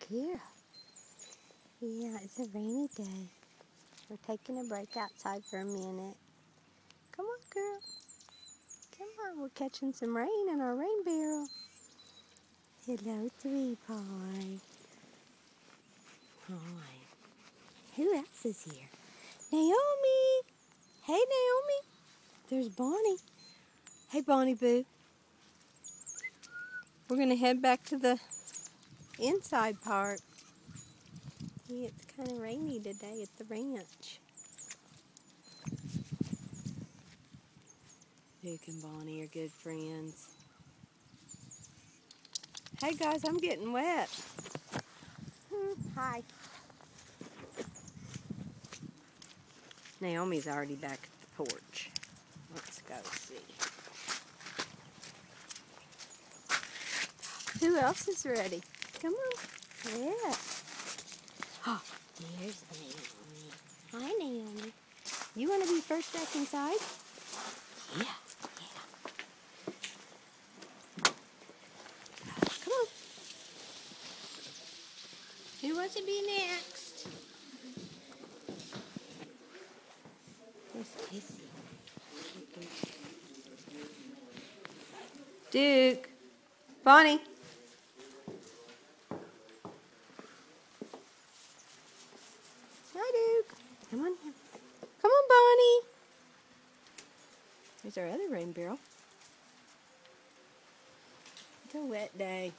Here. Yeah, it's a rainy day. We're taking a break outside for a minute. Come on, girl. Come on, we're catching some rain in our rain barrel. Hello, sweet boy. Hi. Who else is here? Naomi. Hey, Naomi. There's Bonnie. Hey, Bonnie Boo. We're going to head back to the inside part. Yeah, it's kind of rainy today at the ranch. Duke and Bonnie are good friends. Hey guys, I'm getting wet. Hi. Naomi's already back at the porch. Let's go see. Who else is ready? Come on. Yeah. Oh, there's Naomi. Hi, Naomi. You want to be first back inside? Yeah. Come on. Who wants to be next? There's Kissy. Duke. Bonnie. Hi, Duke. Come on here. Come on, Bonnie. There's our other rain barrel. It's a wet day.